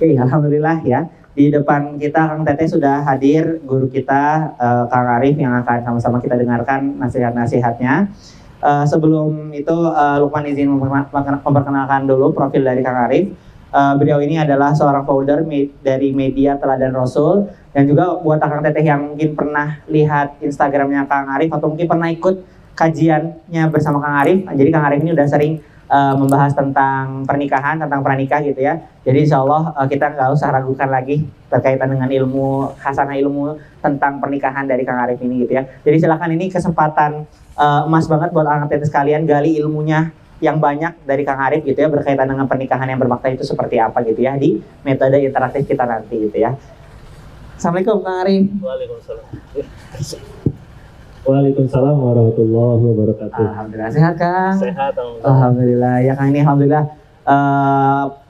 Oke, alhamdulillah ya. Di depan kita Kang Teteh sudah hadir guru kita Kang Arif yang akan sama-sama kita dengarkan nasihat-nasihatnya. Sebelum itu Lukman izin memperkenalkan dulu profil dari Kang Arif. Beliau ini adalah seorang founder dari media Teladan Rasul, dan juga buat Kang Teteh yang mungkin pernah lihat Instagramnya Kang Arif atau mungkin pernah ikut kajiannya bersama Kang Arif. Jadi Kang Arif ini udah sering membahas tentang pernikahan, tentang pranikah gitu ya. Jadi insya Allah kita nggak usah ragukan lagi berkaitan dengan ilmu, khasanah ilmu tentang pernikahan dari Kang Arif ini gitu ya. Jadi silakan, ini kesempatan emas banget buat anak teteh sekalian, gali ilmunya yang banyak dari Kang Arif gitu ya, berkaitan dengan pernikahan yang bermakna itu seperti apa gitu ya, di metode interaktif kita nanti gitu ya. Assalamualaikum Kang Arif. Waalaikumsalam. Waalaikumsalam warahmatullahi wabarakatuh. Alhamdulillah sehat Kang. Sehat alhamdulillah. Ya Kang, ini alhamdulillah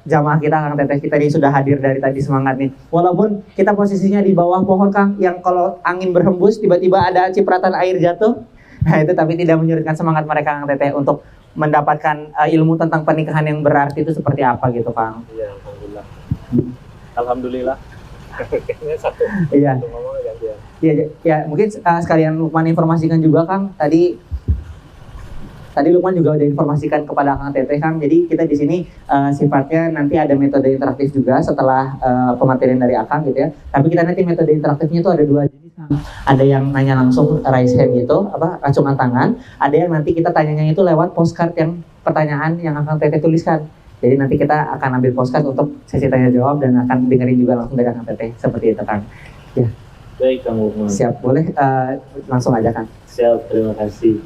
jamaah kita, Kang Teteh kita ini sudah hadir dari tadi semangat nih. Walaupun kita posisinya di bawah pohon Kang, yang kalau angin berhembus tiba-tiba ada cipratan air jatuh. Nah itu tapi tidak menyurutkan semangat mereka Kang Teteh untuk mendapatkan ilmu tentang pernikahan yang berarti itu seperti apa gitu Kang. Iya, alhamdulillah. Alhamdulillah. Kayaknya satu. Iya. Satu ngomong gantian. Ya mungkin sekalian Lukman informasikan juga Kang, tadi Lukman juga udah informasikan kepada Kang Teteh Kang. Jadi kita di sini sifatnya nanti ada metode interaktif juga setelah pematerian dari Akang gitu ya. Tapi kita nanti metode interaktifnya itu ada 2 jenis Kang. Ada yang nanya langsung raise hand gitu, acungan tangan. Ada yang nanti kita tanyanya itu lewat postcard yang pertanyaan yang Akang Teteh tuliskan. Jadi nanti kita akan ambil postcard untuk sesi tanya jawab dan akan dengerin juga langsung dari Kang Teteh. Seperti itu Kang. Ya. Baik Kang Lukman. Siap, boleh langsung aja Kang. Siap, terima kasih.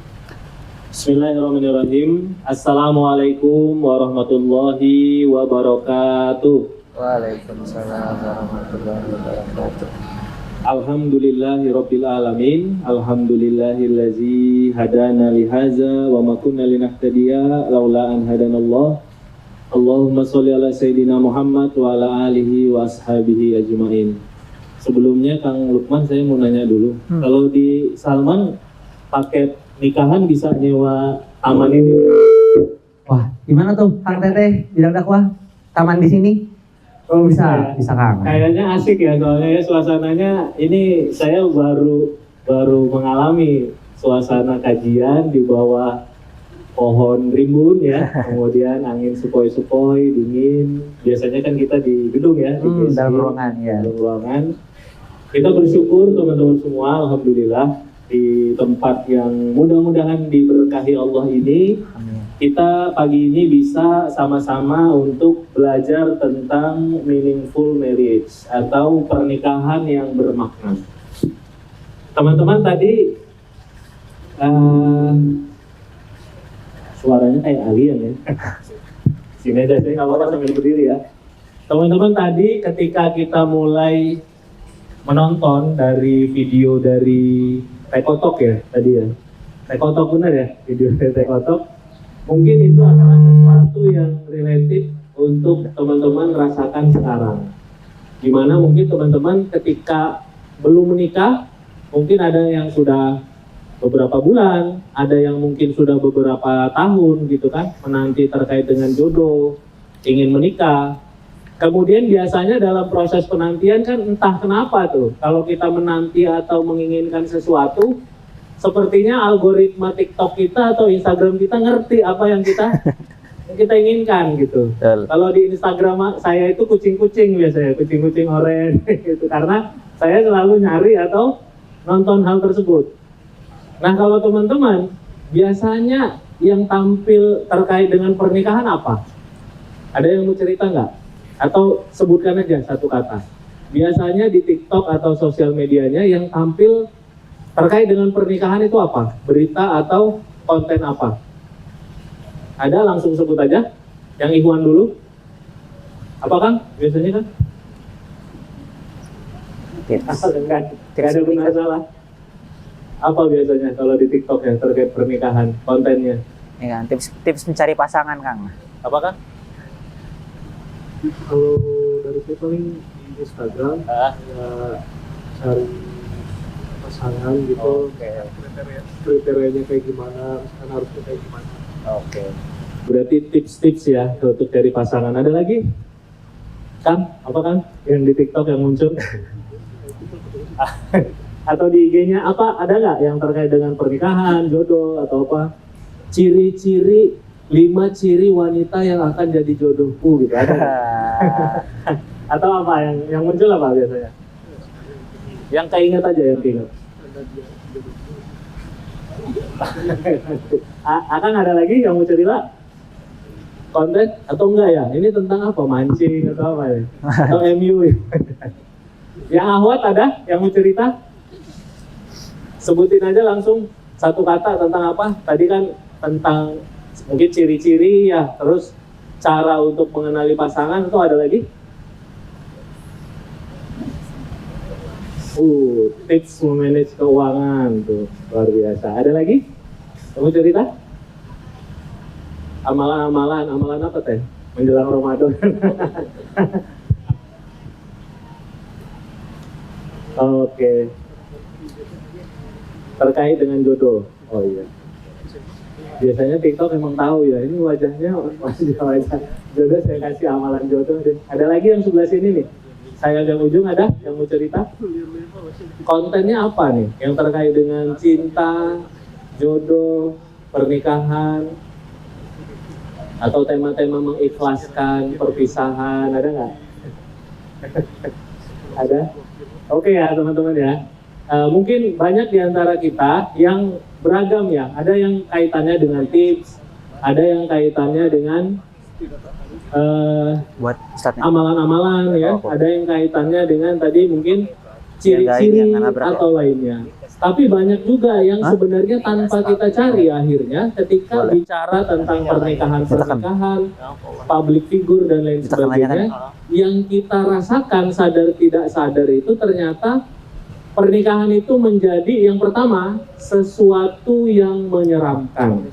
Bismillahirrahmanirrahim. Assalamualaikum warahmatullahi wabarakatuh. Waalaikumsalam warahmatullahi wabarakatuh. Alhamdulillahirabbil alamin. Alhamdulillahillazi hadana lihaza wa ma kunna linahtadiya laula an hadanallah. Allahumma sholli ala sayyidina Muhammad wa ala alihi wa ashabihi ajmain. Sebelumnya Kang Lukman, saya mau nanya dulu. Kalau di Salman paket nikahan bisa nyewa taman ini? Wah, gimana tuh Kang Teteh bidang dakwah? Taman di sini? Oh bisa Kang. Kayaknya asik ya, soalnya suasananya ini saya baru mengalami suasana kajian di bawah pohon rimbun ya, kemudian angin sepoi-sepoi, dingin. Biasanya kan kita di gedung ya, di dalam ruangan ya. Dalam ruangan. Kita bersyukur teman-teman semua, alhamdulillah di tempat yang mudah-mudahan diberkahi Allah ini. Amin. Kita pagi ini bisa sama-sama untuk belajar tentang meaningful marriage atau pernikahan yang bermakna. Teman-teman tadi suaranya kayak alien ya. Sini aja, saya nggak apa-apa sambil berdiri ya. Teman-teman tadi ketika kita mulai menonton dari video dari Tekotok ya tadi ya. Tekotok benar ya, video dari Tekotok. Mungkin itu adalah sesuatu yang related untuk teman-teman rasakan sekarang. Dimana mungkin teman-teman ketika belum menikah, mungkin ada yang sudah beberapa bulan, ada yang mungkin sudah beberapa tahun gitu kan, menanti terkait dengan jodoh, ingin menikah. Kemudian biasanya dalam proses penantian kan entah kenapa tuh, kalau kita menanti atau menginginkan sesuatu, sepertinya algoritma TikTok kita atau Instagram kita ngerti apa yang kita inginkan gitu. Kalau di Instagram saya itu kucing-kucing biasanya, kucing-kucing oranye gitu, karena saya selalu nyari atau nonton hal tersebut. Nah kalau teman-teman, biasanya yang tampil terkait dengan pernikahan apa? Ada yang mau cerita nggak? Atau sebutkan aja satu kata. Biasanya di TikTok atau sosial medianya yang tampil terkait dengan pernikahan itu apa? Berita atau konten apa? Ada, langsung sebut aja. Yang Ikhwan dulu. Apa Kang? Biasanya kan? Tidak ada masalah. Apa biasanya kalau di TikTok ya terkait pernikahan, kontennya? Ya kan, tips mencari pasangan Kang. Apa Kang? Kalau dari saya paling di Instagram ya cari pasangan gitu. Kriterianya kayak gimana, misalkan harusnya kayak gimana. Berarti tips-tips ya untuk dari pasangan. Ada lagi? Kang, apa Kang? Yang di TikTok yang muncul? Atau di IG-nya apa? Ada nggak yang terkait dengan pernikahan, jodoh, atau apa? Ciri-ciri 5 ciri wanita yang akan jadi jodohku gitu ada nggak? Atau apa yang muncul apa biasanya? Yang keinget aja yang keinget. Akan ada lagi yang mau cerita? Konten atau enggak ya? Ini tentang apa? Mancing atau apa ya? Atau MU ya? Yang Ahwat ada yang mau cerita? Sebutin aja langsung satu kata tentang apa? Tadi kan tentang mungkin ciri-ciri ya, terus cara untuk mengenali pasangan itu ada lagi? Tips memanage keuangan tuh luar biasa. Ada lagi? Kamu cerita? Amalan apa teh? Menjelang Ramadan. Oke. Terkait dengan jodoh. Oh iya. Biasanya TikTok emang tahu ya. Ini wajah jodoh, saya kasih amalan jodoh deh. Ada lagi yang sebelah sini nih. Saya yang ujung ada yang mau cerita? Kontennya apa nih? Yang terkait dengan cinta, jodoh, pernikahan, atau tema-tema mengikhlaskan perpisahan, ada nggak? Ada? Oke ya teman-teman ya. Mungkin banyak di antara kita yang beragam ya. Ada yang kaitannya dengan tips, ada yang kaitannya dengan buat amalan-amalan ya. Ada yang kaitannya dengan tadi mungkin ciri-ciri atau lainnya. Tapi banyak juga yang sebenarnya tanpa kita cari akhirnya ketika bicara tentang pernikahan, public figure dan lain sebagainya, yang kita rasakan sadar tidak sadar itu ternyata pernikahan itu menjadi yang pertama sesuatu yang menyeramkan,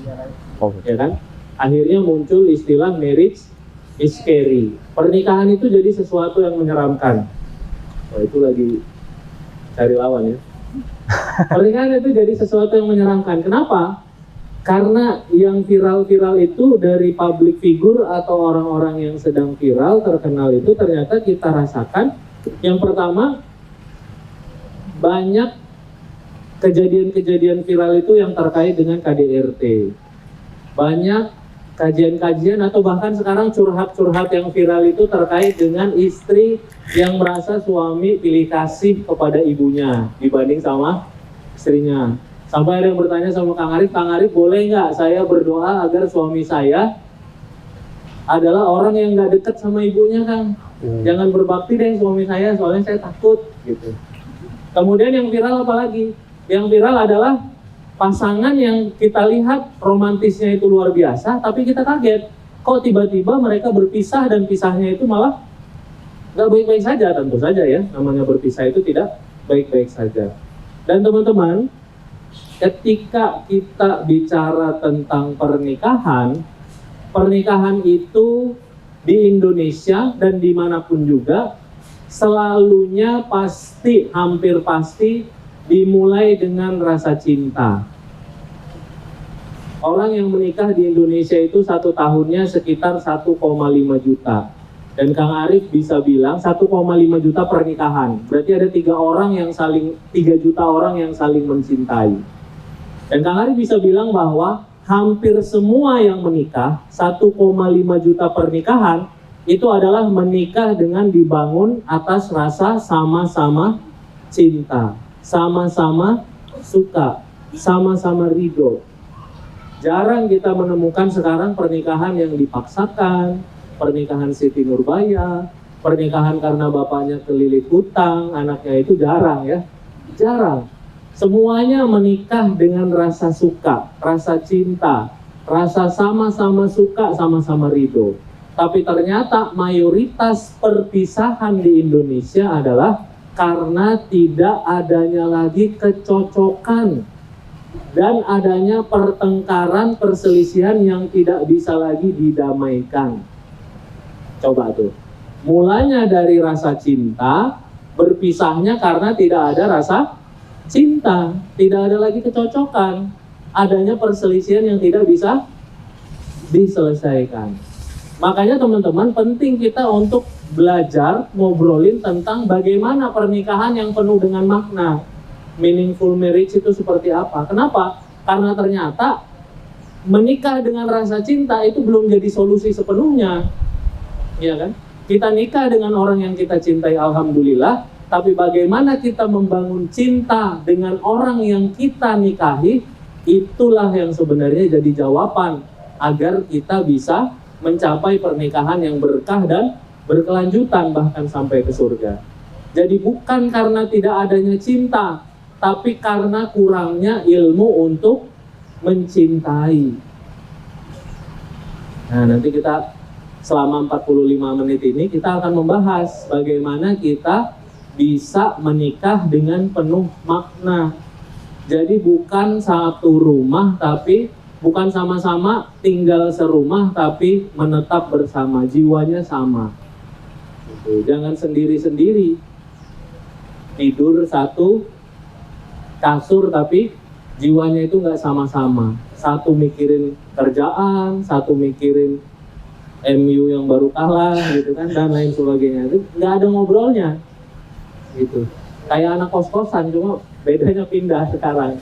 ya kan? Akhirnya muncul istilah marriage is scary. Pernikahan itu jadi sesuatu yang menyeramkan. Oh, itu lagi cari lawan ya. Pernikahan itu jadi sesuatu yang menyeramkan. Kenapa? Karena yang viral-viral itu dari public figure atau orang-orang yang sedang viral, terkenal itu ternyata kita rasakan. Yang pertama, banyak kejadian-kejadian viral itu yang terkait dengan KDRT. Banyak kajian-kajian atau bahkan sekarang curhat-curhat yang viral itu terkait dengan istri yang merasa suami pilih kasih kepada ibunya dibanding sama istrinya. Sampai ada yang bertanya sama Kang Arif boleh nggak saya berdoa agar suami saya adalah orang yang nggak dekat sama ibunya, Kang? Jangan berbakti deh suami saya, soalnya saya takut gitu. Kemudian yang viral apa lagi? Yang viral adalah pasangan yang kita lihat romantisnya itu luar biasa, tapi kita kaget kok tiba-tiba mereka berpisah dan pisahnya itu malah nggak baik-baik saja. Tentu saja ya, namanya berpisah itu tidak baik-baik saja. Dan teman-teman, ketika kita bicara tentang pernikahan itu di Indonesia dan dimanapun juga selalunya pasti, hampir pasti dimulai dengan rasa cinta. Orang yang menikah di Indonesia itu 1 tahunnya sekitar 1,5 juta. Dan Kang Arif bisa bilang 1,5 juta pernikahan. Berarti ada 3 juta orang yang saling mencintai. Dan Kang Arif bisa bilang bahwa hampir semua yang menikah, 1,5 juta pernikahan, itu adalah menikah dengan dibangun atas rasa sama-sama cinta, sama-sama suka, sama-sama ridho. Jarang kita menemukan sekarang pernikahan yang dipaksakan, pernikahan Siti Nurbaya, pernikahan karena bapaknya kelilit hutang, anaknya itu jarang ya. Jarang. Semuanya menikah dengan rasa suka, rasa cinta, rasa sama-sama suka, sama-sama ridho. Tapi ternyata mayoritas perpisahan di Indonesia adalah karena tidak adanya lagi kecocokan dan adanya pertengkaran, perselisihan yang tidak bisa lagi didamaikan. Coba tuh, mulanya dari rasa cinta, berpisahnya karena tidak ada rasa cinta, tidak ada lagi kecocokan, adanya perselisihan yang tidak bisa diselesaikan. Makanya teman-teman penting kita untuk belajar ngobrolin tentang bagaimana pernikahan yang penuh dengan makna. Meaningful marriage itu seperti apa? Kenapa? Karena ternyata menikah dengan rasa cinta itu belum jadi solusi sepenuhnya. Iya kan? Kita nikah dengan orang yang kita cintai, alhamdulillah, tapi bagaimana kita membangun cinta dengan orang yang kita nikahi, itulah yang sebenarnya jadi jawaban agar kita bisa mencapai pernikahan yang berkah dan berkelanjutan bahkan sampai ke surga. Jadi bukan karena tidak adanya cinta, tapi karena kurangnya ilmu untuk mencintai. Nah, nanti kita selama 45 menit ini kita akan membahas bagaimana kita bisa menikah dengan penuh makna. Jadi bukan satu rumah, tapi bukan sama-sama tinggal serumah, tapi menetap bersama, jiwanya sama. Jangan sendiri-sendiri tidur satu kasur tapi jiwanya itu nggak sama-sama. Satu mikirin kerjaan, satu mikirin MU yang baru kalah gitu kan, dan lain sebagainya. Itu nggak ada ngobrolnya gitu. Kayak anak kos-kosan, cuma bedanya pindah sekarang.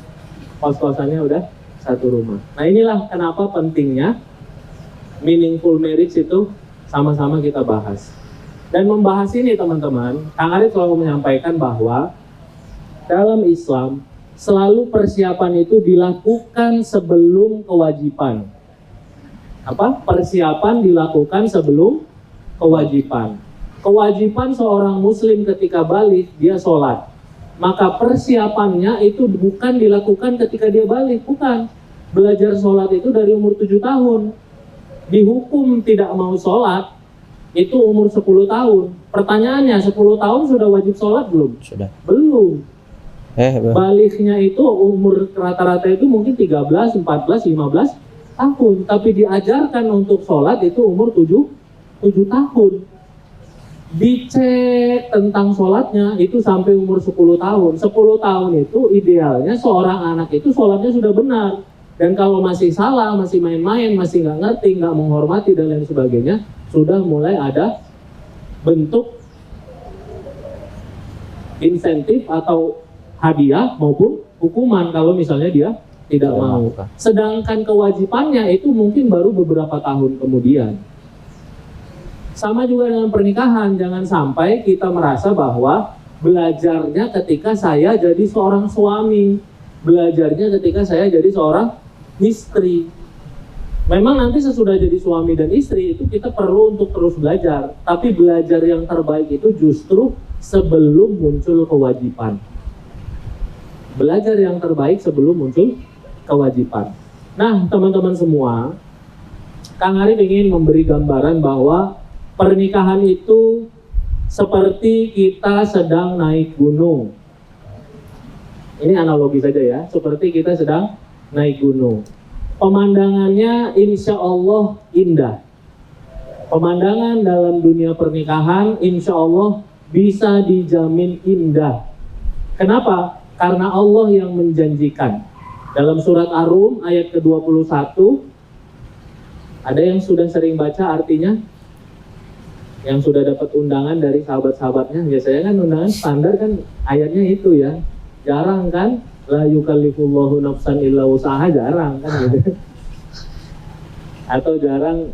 Kos-kosannya udah satu rumah. Nah, inilah kenapa pentingnya meaningful marriage itu sama-sama kita bahas. Dan membahas ini teman-teman, Kang Arif selalu menyampaikan bahwa dalam Islam selalu persiapan itu dilakukan sebelum kewajiban. Apa? Persiapan dilakukan sebelum kewajiban. Kewajiban seorang muslim ketika balik, dia sholat. Maka persiapannya itu bukan dilakukan ketika dia balik, bukan. Belajar sholat itu dari umur 7 tahun. Dihukum tidak mau sholat, itu umur 10 tahun. Pertanyaannya, 10 tahun sudah wajib sholat belum? Sudah. Belum. Baliknya itu umur rata-rata itu mungkin 13, 14, 15 tahun. Tapi diajarkan untuk sholat itu umur 7 tahun. Dicek tentang sholatnya itu sampai umur 10 tahun. 10 tahun itu idealnya seorang anak itu sholatnya sudah benar. Dan kalau masih salah, masih main-main, masih nggak ngerti, nggak menghormati dan lain sebagainya, sudah mulai ada bentuk insentif atau hadiah maupun hukuman kalau misalnya dia tidak mau. Sedangkan kewajibannya itu mungkin baru beberapa tahun kemudian. Sama juga dengan pernikahan, jangan sampai kita merasa bahwa belajarnya ketika saya jadi seorang suami, belajarnya ketika saya jadi seorang istri. Memang nanti sesudah jadi suami dan istri itu kita perlu untuk terus belajar, tapi belajar yang terbaik itu justru sebelum muncul kewajiban. Belajar yang terbaik sebelum muncul kewajiban. Nah, teman-teman semua, Kang Arif ingin memberi gambaran bahwa pernikahan itu seperti kita sedang naik gunung. Ini analogi saja ya, seperti kita sedang naik gunung. Pemandangannya insya Allah indah. Pemandangan dalam dunia pernikahan insya Allah bisa dijamin indah. Kenapa? Karena Allah yang menjanjikan. Dalam surat Ar-Rum ayat ke-21, ada yang sudah sering baca artinya? Yang sudah dapat undangan dari sahabat-sahabatnya. Biasanya kan undangan standar kan ayatnya itu ya. Jarang kan? La yukallifullahu nafsan illa usaha, jarang kan gitu. Atau jarang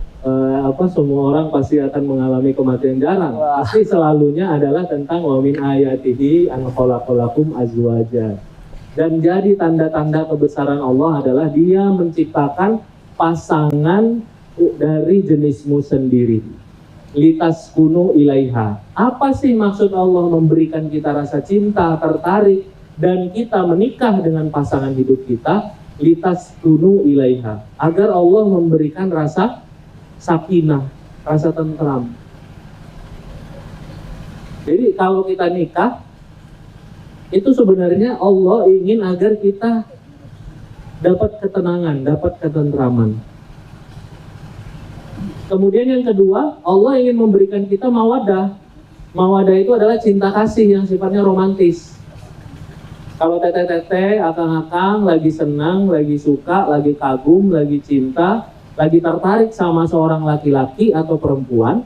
semua orang pasti akan mengalami kematian, jarang. Pasti selalunya adalah tentang wa min ayatihi an khalaqalakum azwaja. Dan jadi tanda-tanda kebesaran Allah adalah Dia menciptakan pasangan dari jenismu sendiri. Litas kunu ilaiha. Apa sih maksud Allah memberikan kita rasa cinta, tertarik, dan kita menikah dengan pasangan hidup kita? Litas kunu ilaiha, agar Allah memberikan rasa sakinah, rasa tentram. Jadi kalau kita nikah, itu sebenarnya Allah ingin agar kita dapat ketenangan, dapat ketentraman. Kemudian yang kedua, Allah ingin memberikan kita mawaddah. Mawaddah itu adalah cinta kasih yang sifatnya romantis. Kalau teteh-teteh, akang-akang lagi senang, lagi suka, lagi kagum, lagi cinta, lagi tertarik sama seorang laki-laki atau perempuan,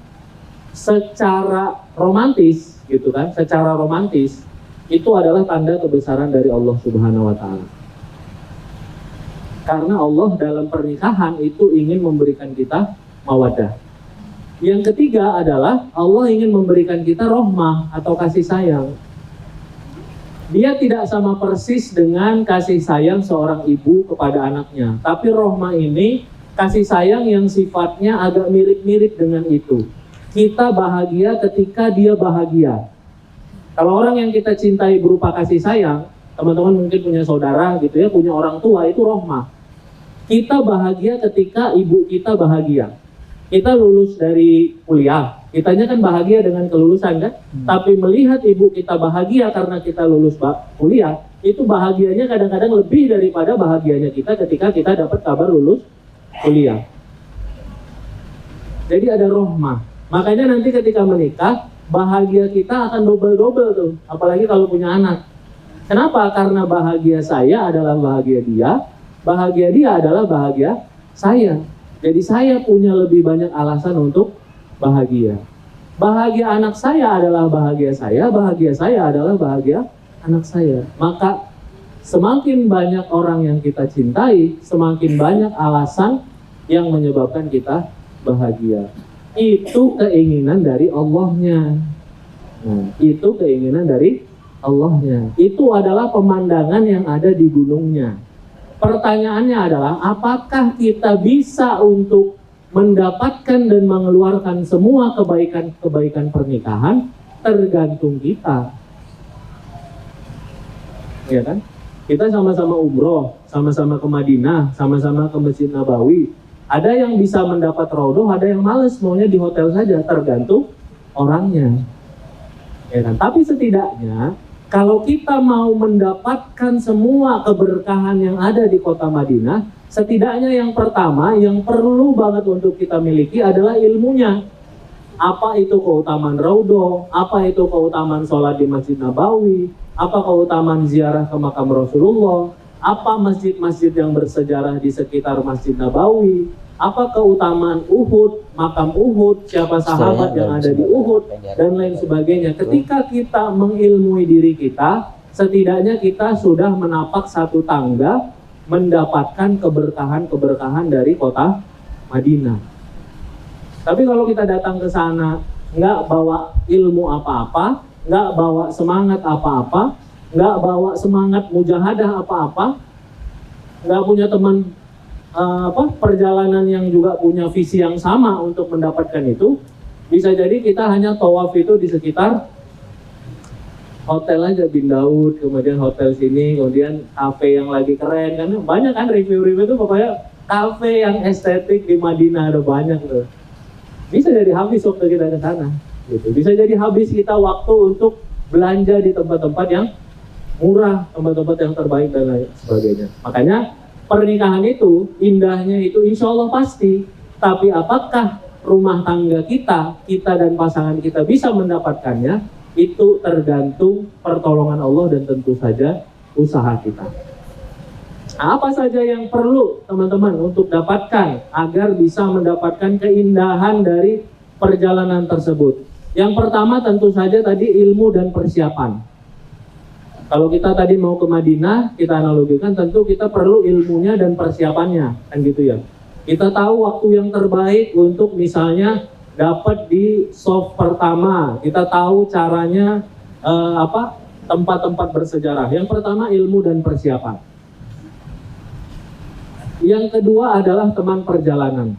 secara romantis gitu kan, secara romantis itu adalah tanda kebesaran dari Allah Subhanahu wa taala. Karena Allah dalam pernikahan itu ingin memberikan kita mawaddah. Yang ketiga adalah Allah ingin memberikan kita rahmah atau kasih sayang. Dia tidak sama persis dengan kasih sayang seorang ibu kepada anaknya, tapi rahmah ini kasih sayang yang sifatnya agak mirip-mirip dengan itu. Kita bahagia ketika dia bahagia. Kalau orang yang kita cintai berupa kasih sayang, teman-teman mungkin punya saudara gitu ya, punya orang tua, itu rahmah. Kita bahagia ketika ibu kita bahagia. Kita lulus dari kuliah, kitanya kan bahagia dengan kelulusan kan? Tapi melihat ibu kita bahagia karena kita lulus kuliah, itu bahagianya kadang-kadang lebih daripada bahagianya kita ketika kita dapat kabar lulus kuliah. Jadi ada rahmah. Makanya nanti ketika menikah, bahagia kita akan double-double tuh, apalagi kalau punya anak. Kenapa? Karena bahagia saya adalah bahagia dia adalah bahagia saya. Jadi saya punya lebih banyak alasan untuk bahagia. Bahagia anak saya adalah bahagia saya adalah bahagia anak saya. Maka semakin banyak orang yang kita cintai, semakin banyak alasan yang menyebabkan kita bahagia. Itu keinginan dari Allahnya. Nah, itu keinginan dari Allahnya. Itu adalah pemandangan yang ada di gunungnya. Pertanyaannya adalah, apakah kita bisa untuk mendapatkan dan mengeluarkan semua kebaikan-kebaikan pernikahan? Tergantung kita. Ya kan? Kita sama-sama umroh, sama-sama ke Madinah, sama-sama ke Masjid Nabawi. Ada yang bisa mendapat raudhah, ada yang males maunya di hotel saja, tergantung orangnya. Ya kan? Tapi setidaknya kalau kita mau mendapatkan semua keberkahan yang ada di kota Madinah, setidaknya yang pertama yang perlu banget untuk kita miliki adalah ilmunya. Apa itu keutamaan raudhah, apa itu keutamaan sholat di Masjid Nabawi, apa keutamaan ziarah ke makam Rasulullah, apa masjid-masjid yang bersejarah di sekitar Masjid Nabawi, apa keutamaan Uhud, makam Uhud, siapa sahabat yang ada di Uhud, dan lain sebagainya. Ketika kita mengilmui diri kita, setidaknya kita sudah menapak satu tangga mendapatkan keberkahan-keberkahan dari kota Madinah. Tapi kalau kita datang ke sana, nggak bawa ilmu apa-apa, nggak bawa semangat apa-apa, nggak bawa semangat mujahadah apa-apa, nggak punya teman perjalanan yang juga punya visi yang sama untuk mendapatkan itu, bisa jadi kita hanya tawaf itu di sekitar hotel aja, Bin Daud, kemudian hotel sini, kemudian kafe yang lagi keren, kan banyak kan review-review itu, pokoknya kafe yang estetik di Madinah ada banyak tuh. Bisa jadi habis waktu kita ke sana, gitu. Bisa jadi habis kita waktu untuk belanja di tempat-tempat yang murah, tempat-tempat yang terbaik dan lain sebagainya. Makanya pernikahan itu, indahnya itu insya Allah pasti. Tapi apakah rumah tangga kita dan pasangan kita bisa mendapatkannya, itu tergantung pertolongan Allah dan tentu saja usaha kita. Apa saja yang perlu teman-teman untuk dapatkan agar bisa mendapatkan keindahan dari perjalanan tersebut? Yang pertama tentu saja tadi ilmu dan persiapan. Kalau kita tadi mau ke Madinah, kita analogikan tentu kita perlu ilmunya dan persiapannya, kan gitu ya. Kita tahu waktu yang terbaik untuk misalnya dapat di soft pertama. Kita tahu caranya tempat-tempat bersejarah. Yang pertama ilmu dan persiapan. Yang kedua adalah teman perjalanan.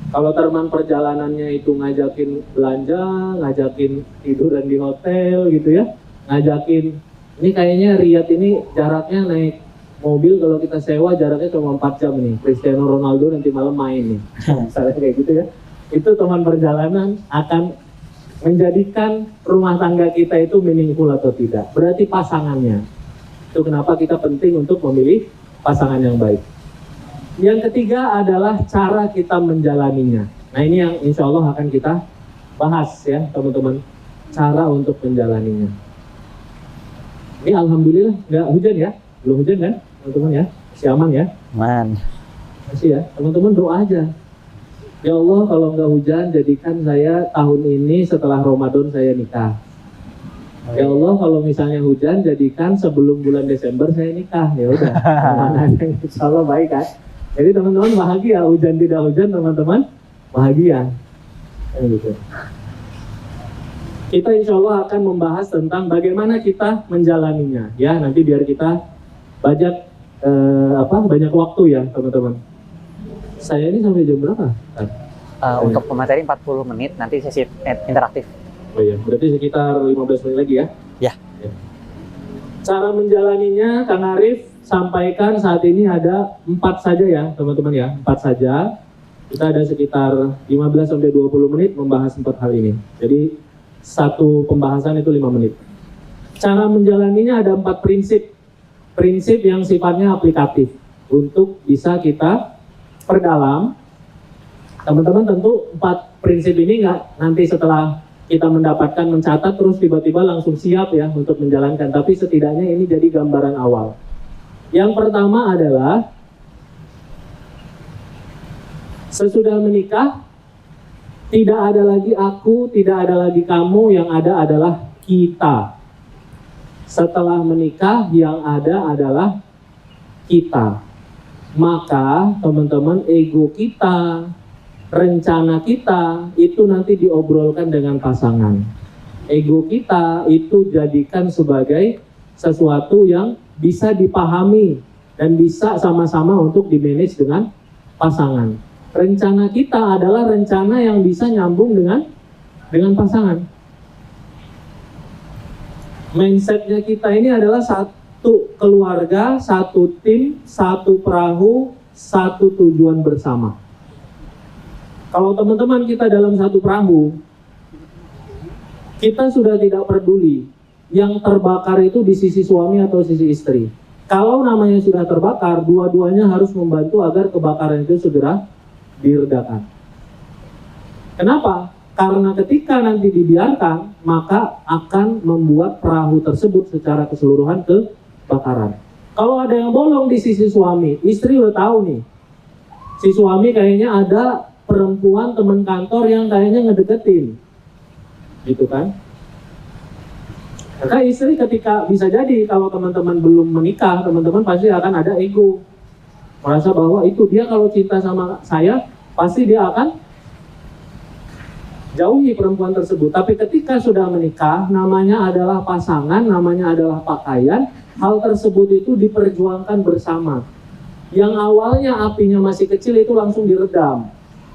Kalau teman perjalanannya itu ngajakin belanja, ngajakin tiduran di hotel gitu ya, ngajakin, ini kayaknya Riyadh ini jaraknya naik mobil kalau kita sewa jaraknya cuma 4 jam nih, Cristiano Ronaldo nanti malam main nih, misalnya kayak gitu ya. Itu teman perjalanan akan menjadikan rumah tangga kita itu meaningful atau tidak. Berarti pasangannya. Itu kenapa kita penting untuk memilih pasangan yang baik. Yang ketiga adalah cara kita menjalaninya. Nah ini yang insya Allah akan kita bahas ya teman-teman, cara untuk menjalaninya. Ini alhamdulillah nggak hujan ya, belum hujan kan teman-teman ya, masih aman ya. Man. Masih ya, teman-teman doa aja. Ya Allah, kalau nggak hujan, jadikan saya tahun ini setelah Ramadan saya nikah. Ya Allah, kalau misalnya hujan, jadikan sebelum bulan Desember saya nikah. Ya udah, insya Allah baik kan. Jadi teman-teman bahagia, hujan tidak hujan teman-teman bahagia. Gitu. Kita insya Allah akan membahas tentang bagaimana kita menjalaninya. Ya, nanti biar kita banyak waktu ya teman-teman. Saya ini sampai jam berapa? Untuk pemateri 40 menit, nanti sesi interaktif. Oh iya, berarti sekitar 15 menit lagi ya? Ya. Cara menjalaninya, Kang Arif sampaikan saat ini ada 4 saja ya teman-teman ya, 4 saja. Kita ada sekitar 15-20 menit membahas 4 hal ini. Jadi satu pembahasan itu 5 menit. Cara menjalaninya ada 4 prinsip. Prinsip yang sifatnya aplikatif untuk bisa kita perdalam. Teman-teman tentu 4 prinsip ini nggak nanti setelah kita mendapatkan mencatat terus tiba-tiba langsung siap ya untuk menjalankan, tapi setidaknya ini jadi gambaran awal. Yang pertama adalah sesudah menikah tidak ada lagi aku, tidak ada lagi kamu, yang ada adalah kita. Setelah menikah yang ada adalah kita. Maka teman-teman, ego kita, rencana kita itu nanti diobrolkan dengan pasangan. Ego kita itu jadikan sebagai sesuatu yang bisa dipahami dan bisa sama-sama untuk dimanage dengan pasangan. Rencana kita adalah rencana yang bisa nyambung dengan pasangan. Mindsetnya kita ini adalah satu keluarga, satu tim, satu perahu, satu tujuan bersama. Kalau teman-teman kita dalam satu perahu, kita sudah tidak peduli yang terbakar itu di sisi suami atau sisi istri. Kalau namanya sudah terbakar, dua-duanya harus membantu agar kebakaran itu segera diredakan. Kenapa? Karena ketika nanti dibiarkan, maka akan membuat perahu tersebut secara keseluruhan kebakaran. Kalau ada yang bolong di sisi suami, istri udah tahu nih, si suami kayaknya ada perempuan teman kantor yang kayaknya ngedeketin, gitu kan? Maka istri ketika bisa jadi kalau teman-teman belum menikah, teman-teman pasti akan ada ego, merasa bahwa itu dia kalau cinta sama saya, pasti dia akan jauhi perempuan tersebut. Tapi ketika sudah menikah, namanya adalah pasangan, namanya adalah pakaian, hal tersebut itu diperjuangkan bersama. Yang awalnya apinya masih kecil itu langsung diredam,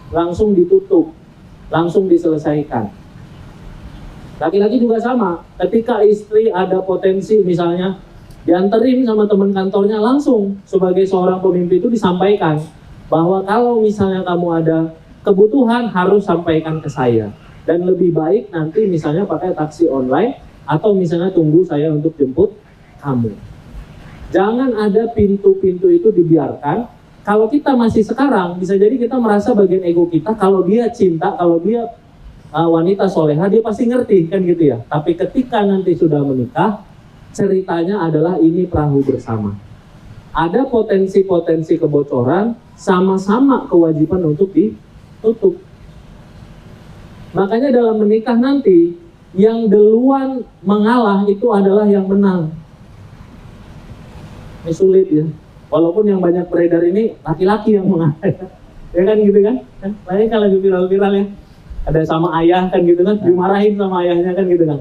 langsung ditutup, langsung diselesaikan. Laki-laki juga sama, ketika istri ada potensi misalnya dianterin sama teman kantornya, langsung sebagai seorang pemimpin itu disampaikan bahwa kalau misalnya kamu ada kebutuhan harus sampaikan ke saya, dan lebih baik nanti misalnya pakai taksi online atau misalnya tunggu saya untuk jemput kamu. Jangan ada pintu-pintu itu dibiarkan. Kalau kita masih sekarang, bisa jadi kita merasa bagian ego kita, kalau dia cinta, kalau dia wanita soleha, dia pasti ngerti, kan gitu ya. Tapi ketika nanti sudah menikah, ceritanya adalah ini perahu bersama. Ada potensi-potensi kebocoran, sama-sama kewajiban untuk ditutup. Makanya dalam menikah nanti, yang duluan mengalah itu adalah yang menang. Ini sulit ya. Walaupun yang banyak beredar ini laki-laki yang mengalah, ya kan gitu kan? Lain kan lagi viral-viral ya. Ada sama ayah kan gitu kan, dimarahin sama ayahnya kan gitu kan.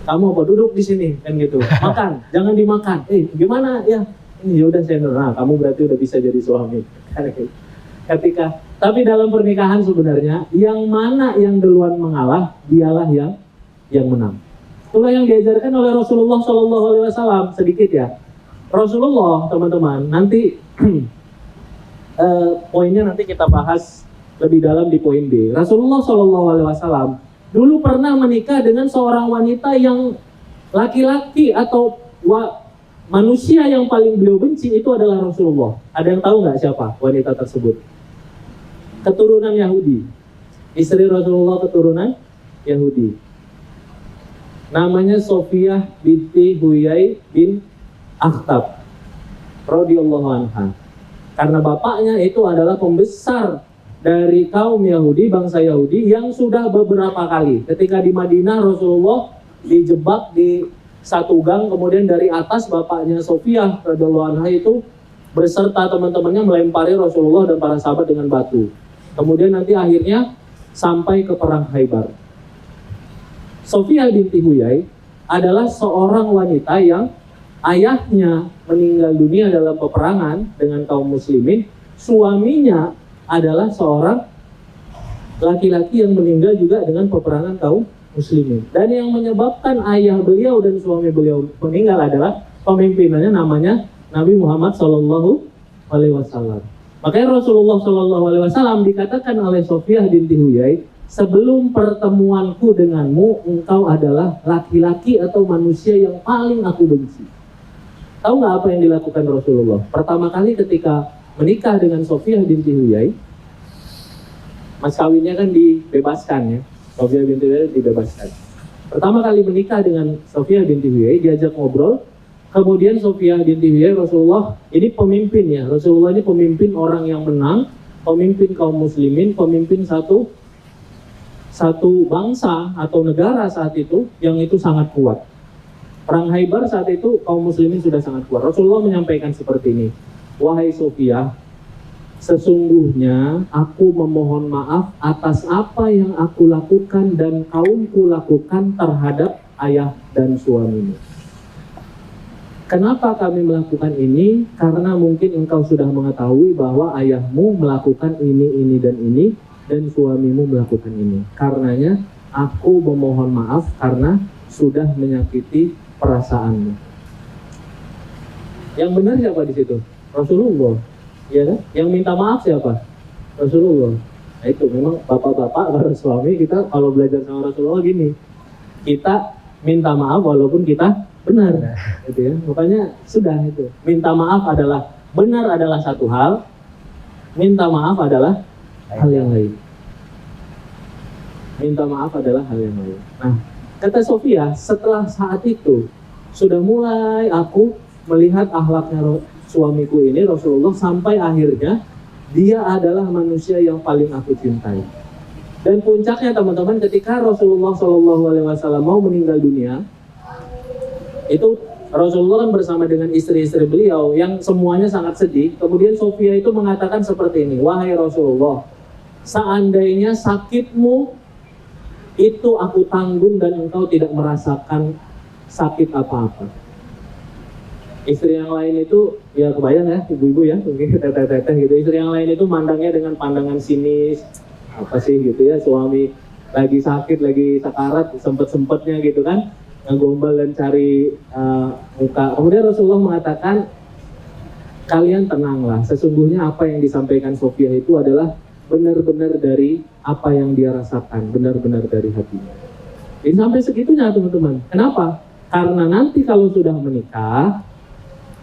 Kamu apa duduk di sini kan gitu. Makan, jangan dimakan. Gimana ya? Ini udah saya nah, kamu berarti udah bisa jadi suami. Tapi dalam pernikahan sebenarnya yang mana yang duluan mengalah, dialah yang menang. Itulah yang diajarkan oleh Rasulullah SAW. Sedikit ya. Rasulullah, teman-teman, nanti poinnya nanti kita bahas lebih dalam di poin B. Rasulullah SAW dulu pernah menikah dengan seorang wanita yang laki-laki atau manusia yang paling beliau benci itu adalah Rasulullah. Ada yang tahu nggak siapa wanita tersebut? Keturunan Yahudi. Istri Rasulullah keturunan Yahudi. Namanya Sofiyah binti Huyai bin Akhtab radhiyallahu anha. Karena bapaknya itu adalah pembesar dari kaum Yahudi, bangsa Yahudi yang sudah beberapa kali. Ketika di Madinah Rasulullah dijebak di satu gang, kemudian dari atas bapaknya Sofiyah radhiyallahu anha itu beserta teman-temannya melempari Rasulullah dan para sahabat dengan batu. Kemudian nanti akhirnya sampai ke perang Khaybar. Sofiyah binti Huyai adalah seorang wanita yang ayahnya meninggal dunia dalam peperangan dengan kaum muslimin. Suaminya adalah seorang laki-laki yang meninggal juga dengan peperangan kaum muslimin. Dan yang menyebabkan ayah beliau dan suami beliau meninggal adalah pemimpinannya namanya Nabi Muhammad SAW. Makanya Rasulullah SAW dikatakan oleh Sofiyah binti Huyai, sebelum pertemuanku denganmu, engkau adalah laki-laki atau manusia yang paling aku benci. Tahu nggak apa yang dilakukan Rasulullah? Pertama kali ketika menikah dengan Sofiyah binti Huyai, mas kawinnya kan dibebaskan ya. Sofiyah binti Huyai dibebaskan. Pertama kali menikah dengan Sofiyah binti Huyai, diajak ngobrol. Kemudian Sofiyah binti Huyai, Rasulullah ini pemimpin ya. Rasulullah ini pemimpin orang yang menang, pemimpin kaum muslimin, pemimpin satu bangsa atau negara saat itu yang itu sangat kuat. Perang Khaybar saat itu kaum muslimin sudah sangat kuat. Rasulullah menyampaikan seperti ini, wahai Sofiyah, sesungguhnya aku memohon maaf atas apa yang aku lakukan dan kaumku lakukan terhadap ayah dan suamimu. Kenapa kami melakukan ini? Karena mungkin engkau sudah mengetahui bahwa ayahmu melakukan ini dan ini, dan suamimu melakukan ini. Karenanya aku memohon maaf karena sudah menyakiti perasaanmu. Yang benar siapa di situ? Rasulullah, ya kan? Yang minta maaf siapa? Rasulullah. Nah itu memang bapak-bapak para suami, kita kalau belajar sama Rasulullah gini, kita minta maaf walaupun kita benar, gitu ya. Makanya sudah itu. Minta maaf adalah benar adalah satu hal, minta maaf adalah hal yang lain. Minta maaf adalah hal yang lain. Nah, kata Sofiyah, setelah saat itu sudah mulai aku melihat akhlaknya suamiku ini Rasulullah, sampai akhirnya dia adalah manusia yang paling aku cintai. Dan puncaknya teman-teman, ketika Rasulullah SAW mau meninggal dunia, itu Rasulullah kan bersama dengan istri-istri beliau yang semuanya sangat sedih. Kemudian Sofiyah itu mengatakan seperti ini, wahai Rasulullah, seandainya sakitmu itu aku tanggung dan engkau tidak merasakan sakit apa-apa. Istri yang lain itu, ya kebayang ya, ibu-ibu ya, mungkin teteh-teteh gitu. Istri yang lain itu mandangnya dengan pandangan sinis, apa sih gitu ya, suami lagi sakit, lagi sakarat, sempet-sempetnya gitu kan, ngegombal dan cari muka. Kemudian Rasulullah mengatakan, kalian tenanglah, sesungguhnya apa yang disampaikan Sofiyah itu adalah benar-benar dari apa yang dia rasakan, benar-benar dari hatinya. Ini sampai segitunya teman-teman. Kenapa? Karena nanti kalau sudah menikah,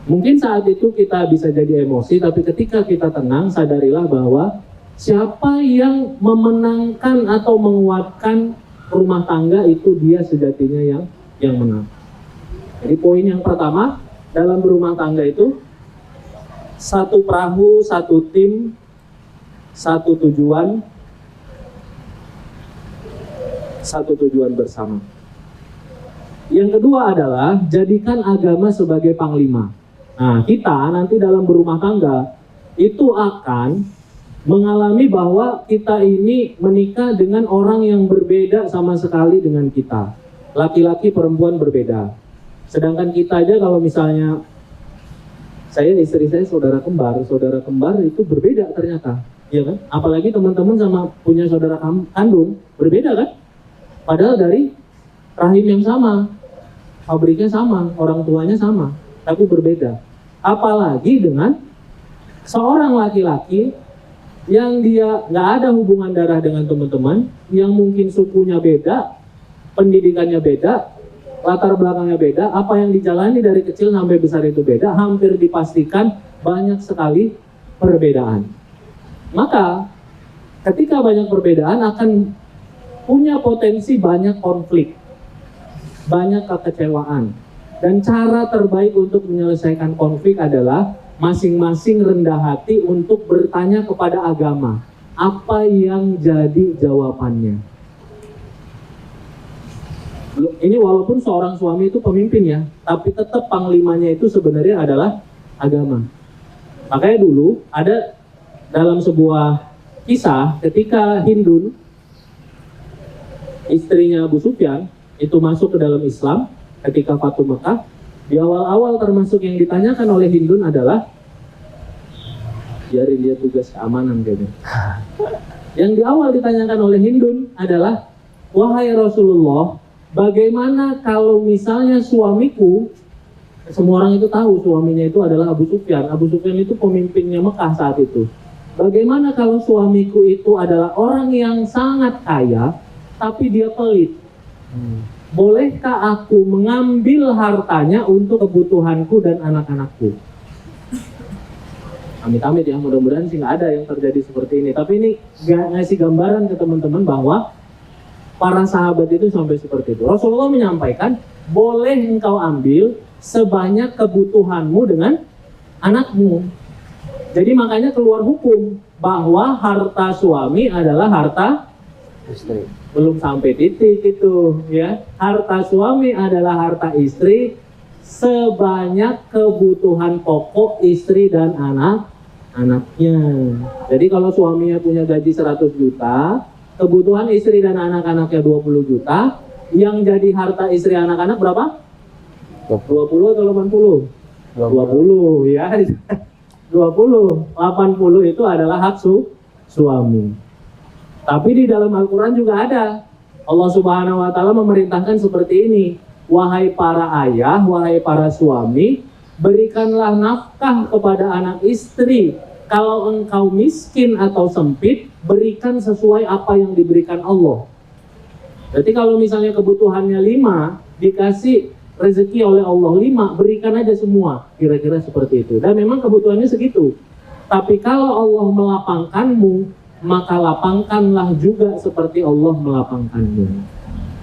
mungkin saat itu kita bisa jadi emosi, tapi ketika kita tenang, sadarilah bahwa siapa yang memenangkan atau menguatkan rumah tangga itu dia sejatinya yang menang. Jadi poin yang pertama dalam berumah tangga itu, satu perahu, satu tim, satu tujuan bersama. Yang kedua adalah jadikan agama sebagai panglima. Nah, kita nanti dalam berumah tangga itu akan mengalami bahwa kita ini menikah dengan orang yang berbeda sama sekali dengan kita. Laki-laki perempuan berbeda. Sedangkan kita aja kalau misalnya istri saya saudara kembar itu berbeda ternyata. Iya kan? Apalagi teman-teman sama punya saudara kandung, berbeda kan? Padahal dari rahim yang sama, pabriknya sama, orang tuanya sama, tapi berbeda. Apalagi dengan seorang laki-laki yang dia nggak ada hubungan darah dengan teman-teman, yang mungkin sukunya beda, pendidikannya beda, latar belakangnya beda, apa yang dijalani dari kecil sampai besar itu beda, hampir dipastikan banyak sekali perbedaan. Maka ketika banyak perbedaan akan punya potensi banyak konflik, banyak kekecewaan. Dan cara terbaik untuk menyelesaikan konflik adalah masing-masing rendah hati untuk bertanya kepada agama. apa yang jadi jawabannya? Ini walaupun seorang suami itu pemimpin ya, tapi tetap panglimanya itu sebenarnya adalah agama. Makanya dulu ada dalam sebuah kisah ketika Hindun, istrinya Abu Sufyan, itu masuk ke dalam Islam ketika Fatu Mekah. Di awal-awal termasuk yang ditanyakan oleh Hindun adalah, biarin dia tugas keamanan kayaknya. Yang di awal ditanyakan oleh Hindun adalah, wahai Rasulullah, bagaimana kalau misalnya suamiku, semua orang itu tahu suaminya itu adalah Abu Sufyan. Abu Sufyan itu pemimpinnya Mekah saat itu. Bagaimana kalau suamiku itu adalah orang yang sangat kaya, tapi dia pelit? Bolehkah aku mengambil hartanya untuk kebutuhanku dan anak-anakku? Amit-amit ya, mudah-mudahan sih nggak ada yang terjadi seperti ini. Tapi ini ngasih gambaran ke teman-teman bahwa para sahabat itu sampai seperti itu. Rasulullah menyampaikan, boleh engkau ambil sebanyak kebutuhanmu dengan anakmu. Jadi makanya keluar hukum bahwa harta suami adalah harta Istri. belum sampai titik itu ya. Harta suami adalah harta istri sebanyak kebutuhan pokok istri dan anak-anaknya. Jadi kalau suaminya punya gaji 100 juta, kebutuhan istri dan anak-anaknya 20 juta, yang jadi harta istri anak-anak berapa? 20 atau 80? 20 ya. 20, 80 itu adalah hak suami. Tapi di dalam Al-Quran juga ada. Allah Subhanahu wa Ta'ala memerintahkan seperti ini. Wahai para ayah, wahai para suami, berikanlah nafkah kepada anak istri. Kalau engkau miskin atau sempit, berikan sesuai apa yang diberikan Allah. Berarti kalau misalnya kebutuhannya 5, dikasih rezeki oleh Allah 5, berikan aja semua. Kira-kira seperti itu. Dan memang kebutuhannya segitu. Tapi kalau Allah melapangkanmu, maka lapangkanlah juga seperti Allah melapangkanmu.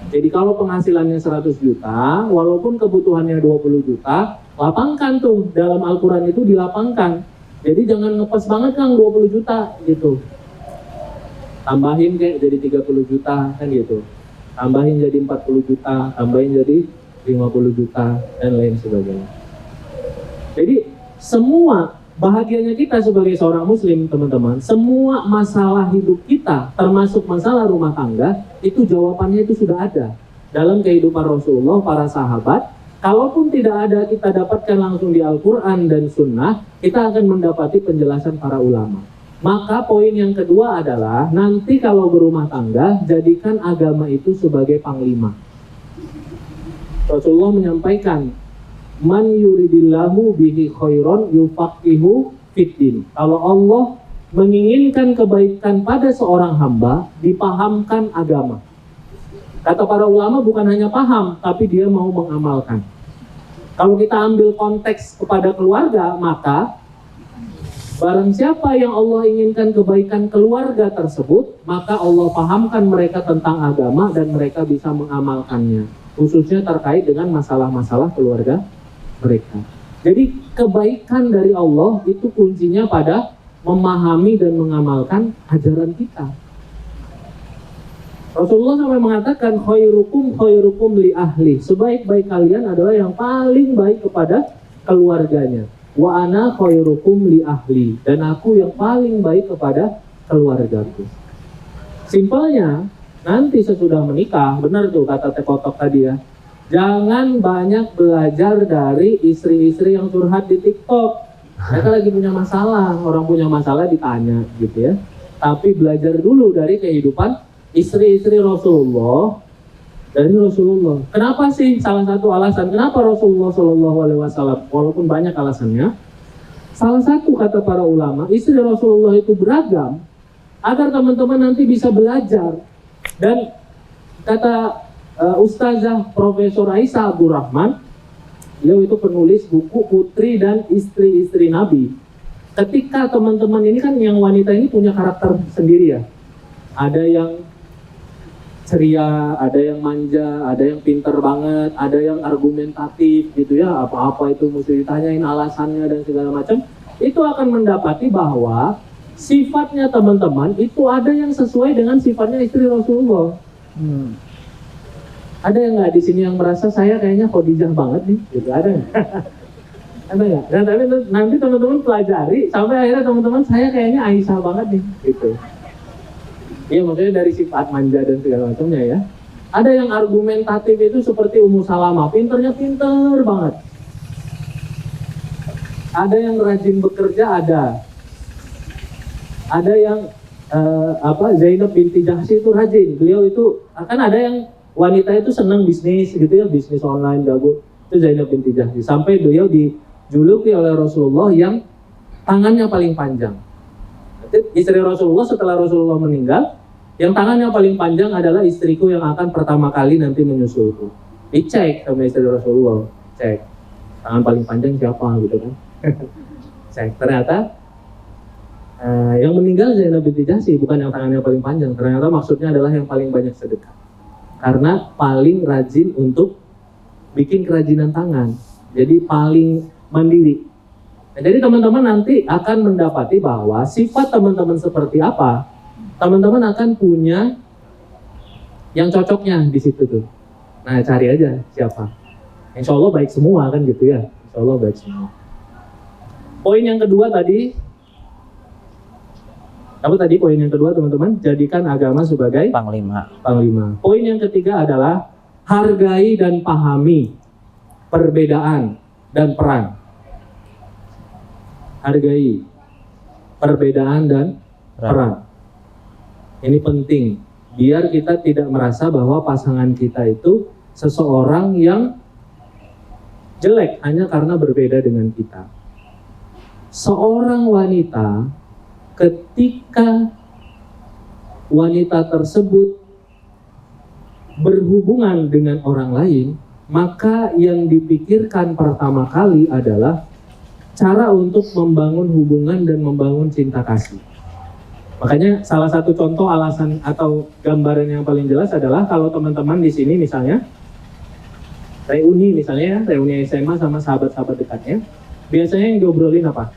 Jadi kalau penghasilannya 100 juta, walaupun kebutuhannya 20 juta, lapangkan tuh. Dalam Al-Quran itu dilapangkan. Jadi jangan ngepas banget Kang 20 juta gitu. Tambahin kayak jadi 30 juta kan gitu. Tambahin jadi 40 juta, tambahin jadi 50 juta dan lain sebagainya. Jadi semua bahagianya kita sebagai seorang muslim teman-teman, semua masalah hidup kita termasuk masalah rumah tangga itu jawabannya itu sudah ada dalam kehidupan Rasulullah, para sahabat. Kalaupun tidak ada kita dapatkan langsung di Al-Quran dan Sunnah, kita akan mendapati penjelasan para ulama. Maka poin yang kedua adalah, nanti kalau berumah tangga, jadikan agama itu sebagai panglima. Rasulullah menyampaikan, man yuridillahu bihi khairon yufaqihu fiddin. Kalau Allah menginginkan kebaikan pada seorang hamba, dipahamkan agama. Kata para ulama bukan hanya paham, tapi dia mau mengamalkan. Kalau kita ambil konteks kepada keluarga, maka barang siapa yang Allah inginkan kebaikan keluarga tersebut, maka Allah pahamkan mereka tentang agama dan mereka bisa mengamalkannya. Khususnya terkait dengan masalah-masalah keluarga mereka. Jadi kebaikan dari Allah itu kuncinya pada memahami dan mengamalkan ajaran kita. Rasulullah sampai mengatakan khairukum li ahli. Sebaik-baik kalian adalah yang paling baik kepada keluarganya. Wa ana khairukum li ahli. Dan aku yang paling baik kepada keluargaku. Simpelnya, nanti sesudah menikah, benar tuh kata Tekotok tadi ya, jangan banyak belajar dari istri-istri yang curhat di TikTok. Mereka lagi punya masalah, orang punya masalah ditanya gitu ya. Tapi belajar dulu dari kehidupan istri-istri Rasulullah, dari Rasulullah. Kenapa sih? Salah satu alasan kenapa Rasulullah SAW, walaupun banyak alasannya, salah satu kata para ulama, istri Rasulullah itu beragam agar teman-teman nanti bisa belajar. Dan kata Ustazah Profesor Aisyah Abdurrahman, beliau itu penulis buku Putri dan Istri-Istri Nabi. Ketika teman-teman ini kan yang wanita ini punya karakter sendiri ya. Ada yang ceria, ada yang manja, ada yang pinter banget, ada yang argumentatif gitu ya, apa-apa itu mesti ditanyain alasannya dan segala macam. Itu akan mendapati bahwa sifatnya teman-teman itu ada yang sesuai dengan sifatnya istri Rasulullah. Ada yang nggak di sini yang merasa saya kayaknya Khadijah banget nih, gitu ada nggak? Ada nggak? Dan tapi nanti teman-teman pelajari sampai akhirnya teman-teman saya kayaknya Aisyah banget nih, gitu. Iya maksudnya dari sifat manja dan segala macamnya ya. Ada yang argumentatif itu seperti Ummu Salamah, pinter banget. Ada yang rajin bekerja, ada yang Zainab binti Jahsy itu rajin. Beliau itu kan ada yang wanita itu senang bisnis gitu ya, bisnis online jago. Itu Zainab binti Jahsy. Sampai beliau dijuluki oleh Rasulullah yang tangannya paling panjang. Istri Rasulullah setelah Rasulullah meninggal, yang tangannya paling panjang adalah istriku yang akan pertama kali nanti menyusulku. Dicek sama istri Rasulullah, cek tangan paling panjang siapa gitu kan. Cek ternyata yang meninggal Zainab binti Jahsy, bukan yang tangannya paling panjang. Ternyata maksudnya adalah yang paling banyak sedekah. Karena paling rajin untuk bikin kerajinan tangan. Jadi paling mandiri. Nah, jadi teman-teman nanti akan mendapati bahwa sifat teman-teman seperti apa, teman-teman akan punya yang cocoknya di situ tuh. Nah, cari aja siapa. Insya Allah baik semua kan gitu ya. Insya Allah baik semua. Poin yang kedua tadi, apa tadi poin yang kedua teman-teman? Jadikan agama sebagai Panglima. Poin yang ketiga adalah hargai dan pahami perbedaan dan peran. Hargai perbedaan dan peran. Ini penting biar kita tidak merasa bahwa pasangan kita itu seseorang yang jelek hanya karena berbeda dengan kita. Seorang wanita, ketika wanita tersebut berhubungan dengan orang lain, maka yang dipikirkan pertama kali adalah cara untuk membangun hubungan dan membangun cinta kasih. Makanya salah satu contoh alasan atau gambaran yang paling jelas adalah kalau teman-teman di sini misalnya reuni misalnya, reuni SMA sama sahabat-sahabat dekatnya, biasanya yang diobrolin apa?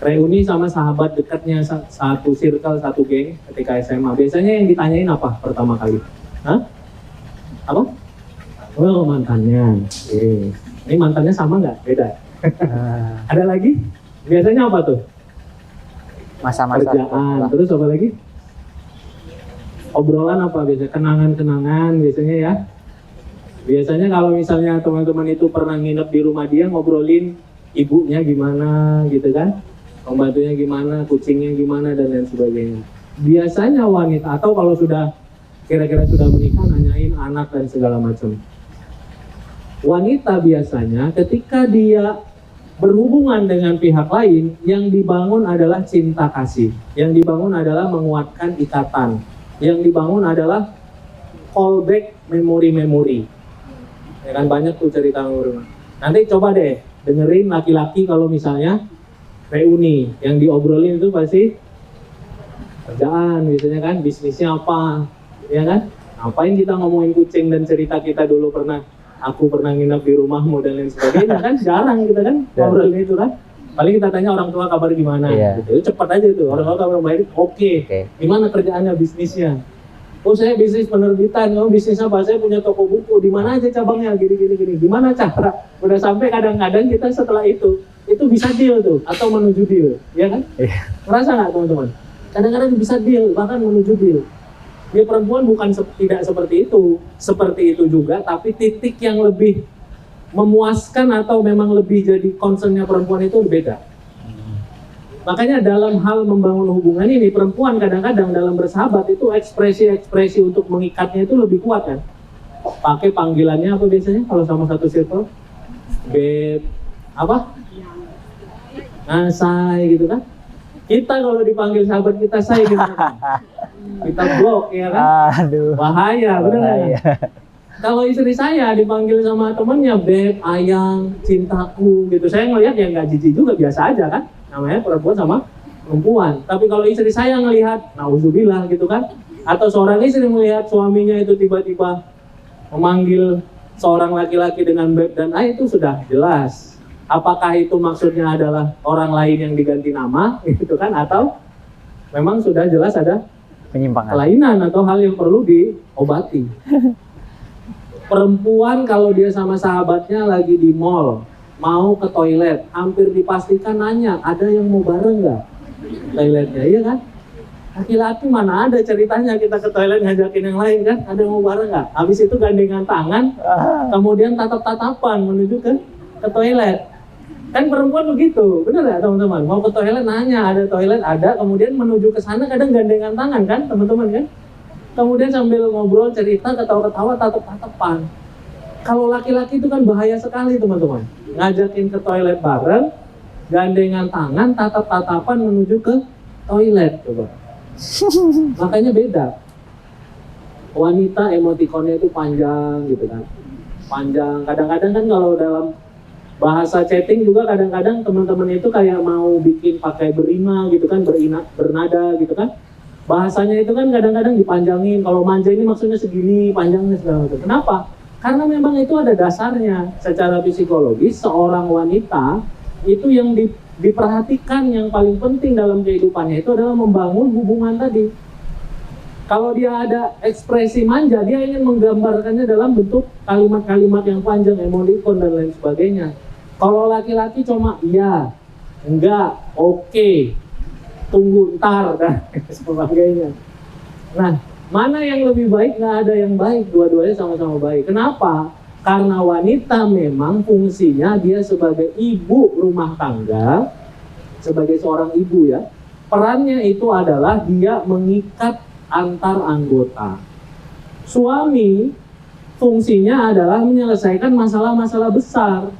Reuni sama sahabat dekatnya satu circle, satu geng ketika SMA. Biasanya yang ditanyain apa pertama kali? Hah? Apa? Oh, mantannya. Ini mantannya sama nggak? Beda. Ada lagi? Biasanya apa tuh? Masa-masa Kerjaan. Terus apa lagi? Obrolan apa biasanya? Kenangan-kenangan biasanya ya. Biasanya kalau misalnya teman-teman itu pernah nginep di rumah dia, ngobrolin ibunya gimana gitu kan, pembantunya gimana, kucingnya gimana, dan lain sebagainya. Biasanya wanita, atau kalau sudah kira-kira sudah menikah, nanyain anak dan segala macam. Wanita biasanya ketika dia berhubungan dengan pihak lain, yang dibangun adalah cinta kasih, yang dibangun adalah menguatkan ikatan, yang dibangun adalah callback memori-memori. Ya kan banyak tuh cerita rumah. Nanti coba deh dengerin laki-laki kalau misalnya reuni, yang diobrolin itu pasti kerjaan biasanya kan, bisnisnya apa, ya kan? Ngapain kita ngomongin kucing dan cerita kita dulu aku pernah nginep di rumahmu dan lain sebagainya kan, jarang kita kan ngobrolin itu kan. Paling kita tanya orang tua kabar gimana, gitu. Cepat aja tuh, orang tua kabar baik, oke. Gimana kerjaannya, bisnisnya? Oh saya bisnis penerbitan, bisnis apa? Saya punya toko buku, di mana aja cabangnya, gini. Gimana cara? Udah sampai kadang-kadang kita setelah itu bisa deal tuh, atau menuju deal, ya kan? Ngerasa nggak teman-teman? Kadang-kadang bisa deal, bahkan menuju deal. Dia perempuan bukan tidak seperti itu juga, tapi titik yang lebih memuaskan atau memang lebih jadi concernnya perempuan itu berbeda. Makanya dalam hal membangun hubungan ini, perempuan kadang-kadang dalam bersahabat itu ekspresi-ekspresi untuk mengikatnya itu lebih kuat kan. Pakai panggilannya apa biasanya kalau sama satu circle? Beb, apa? Nah, say gitu kan. Kita kalau dipanggil sahabat kita say gimana kan? Kita blok ya kan? Aduh. Bahaya, bener ya? Kalau istri saya dipanggil sama temennya, Beb, ayang, cintaku gitu. Saya ngelihat ya nggak jijik juga, biasa aja kan? Namanya perempuan sama perempuan. Tapi kalau istri saya ngelihat, nauzubillah gitu kan, atau seorang istri melihat suaminya itu tiba-tiba memanggil seorang laki-laki dengan beb dan ayah, itu sudah jelas Apakah itu maksudnya adalah orang lain yang diganti nama, gitu kan? Atau memang sudah jelas ada Penyimpangan. kelainan atau hal yang perlu diobati. Perempuan kalau dia sama sahabatnya lagi di mall, mau ke toilet, hampir dipastikan nanya, ada yang mau bareng nggak toiletnya, iya kan? Laki-laki mana ada ceritanya kita ke toilet ngajakin yang lain kan? Ada yang mau bareng nggak? Habis itu gandengan tangan, kemudian tatap-tatapan menuju ke toilet. Kan perempuan begitu, benar ya teman-teman? Mau ke toilet nanya, ada toilet ada, kemudian menuju ke sana kadang gandengan tangan kan teman-teman kan? Kemudian sambil ngobrol, cerita, ketawa-ketawa, tatap-tatapan. Kalau laki-laki itu kan bahaya sekali teman-teman. Ngajakin ke toilet bareng, gandengan tangan, tatap-tatapan menuju ke toilet coba. Makanya beda. Wanita emotikonnya itu panjang gitu kan. Panjang. Kadang-kadang kan kalau dalam bahasa chatting juga kadang-kadang teman-teman itu kayak mau bikin pakai berima gitu kan, bernada gitu kan. Bahasanya itu kan kadang-kadang dipanjangin. Kalau manja ini maksudnya segini, panjangnya segala macam. Kenapa? Karena memang itu ada dasarnya. Secara psikologis seorang wanita itu yang diperhatikan yang paling penting dalam kehidupannya itu adalah membangun hubungan tadi. Kalau dia ada ekspresi manja, dia ingin menggambarkannya dalam bentuk kalimat-kalimat yang panjang, emoticon dan lain sebagainya. Kalau laki-laki cuma iya, enggak, oke, tunggu ntar dan sebagainya. Nah, mana yang lebih baik? Nggak ada yang baik, dua-duanya sama-sama baik. Kenapa? Karena wanita memang fungsinya dia sebagai ibu rumah tangga, sebagai seorang ibu ya, perannya itu adalah dia mengikat antar anggota. Suami fungsinya adalah menyelesaikan masalah-masalah besar.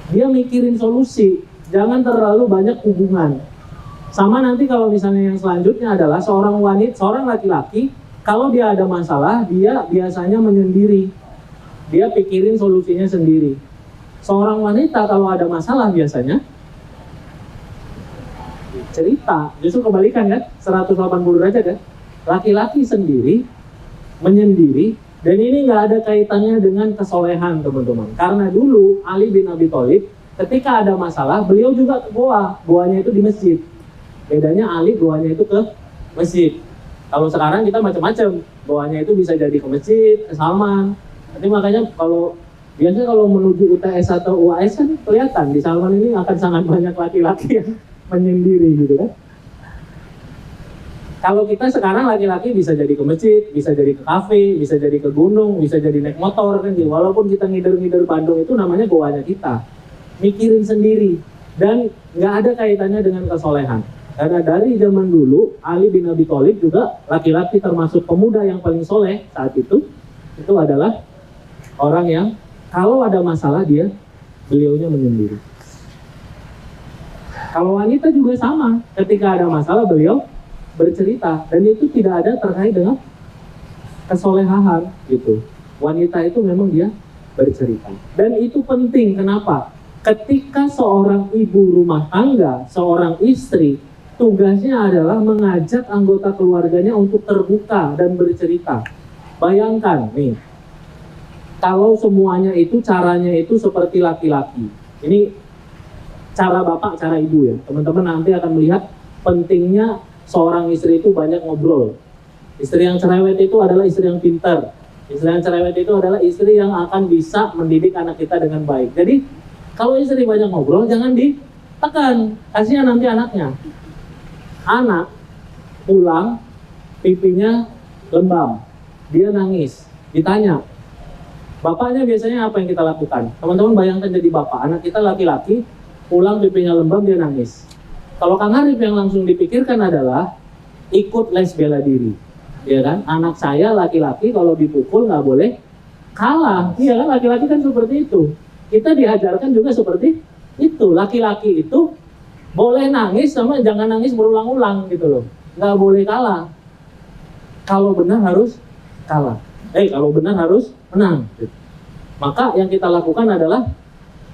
Dia mikirin solusi, jangan terlalu banyak hubungan. Sama nanti kalau misalnya yang selanjutnya adalah seorang laki-laki, kalau dia ada masalah, dia biasanya menyendiri. Dia pikirin solusinya sendiri. Seorang wanita kalau ada masalah biasanya cerita. Justru kebalikan kan, 180 derajat kan. Laki-laki sendiri, menyendiri, dan ini nggak ada kaitannya dengan kesolehan teman-teman. Karena dulu Ali bin Abi Thalib ketika ada masalah, beliau juga ke goa. Goanya itu di masjid. Bedanya Ali goanya itu ke masjid. Kalau sekarang kita macam-macam, goanya itu bisa jadi ke masjid, ke Salman. Nanti makanya biasanya kalau menuju UTS atau UAS kan kelihatan di Salman ini akan sangat banyak laki-laki yang menyendiri gitu kan. Kalau kita sekarang laki-laki bisa jadi ke masjid, bisa jadi ke kafe, bisa jadi ke gunung, bisa jadi naik motor kan gitu. Walaupun kita ngider-ngider Bandung itu namanya goanya kita. Mikirin sendiri dan nggak ada kaitannya dengan kesolehan. Karena dari zaman dulu, Ali bin Abi Thalib juga laki-laki termasuk pemuda yang paling soleh saat itu adalah orang yang kalau ada masalah beliaunya menyendiri. Kalau wanita juga sama, ketika ada masalah beliau bercerita dan itu tidak ada terkait dengan kesolehan gitu. Wanita itu memang dia bercerita dan itu penting. Kenapa? Ketika seorang ibu rumah tangga, seorang istri, tugasnya adalah mengajak anggota keluarganya untuk terbuka dan bercerita. Bayangkan nih, kalau semuanya itu caranya itu seperti laki-laki. Ini cara bapak, cara ibu ya. Teman-teman nanti akan melihat pentingnya seorang istri itu banyak ngobrol. Istri yang cerewet itu adalah istri yang pintar. Istri yang cerewet itu adalah istri yang akan bisa mendidik anak kita dengan baik. Jadi kalau istri banyak ngobrol jangan ditekan, kasihan nanti anaknya. Anak pulang pipinya lembam, dia nangis, ditanya bapaknya biasanya apa yang kita lakukan? Teman-teman bayangkan jadi bapak, anak kita laki-laki pulang pipinya lembam, dia nangis. Kalau Kang Arif yang langsung dipikirkan adalah ikut les bela diri, ya kan? Anak saya laki-laki kalau dipukul nggak boleh kalah, iya kan? Laki-laki kan seperti itu. Kita diajarkan juga seperti itu. Laki-laki itu boleh nangis sama jangan nangis berulang-ulang gitu loh. Nggak boleh kalah. Kalau benar harus kalah. Kalau benar harus menang. Maka yang kita lakukan adalah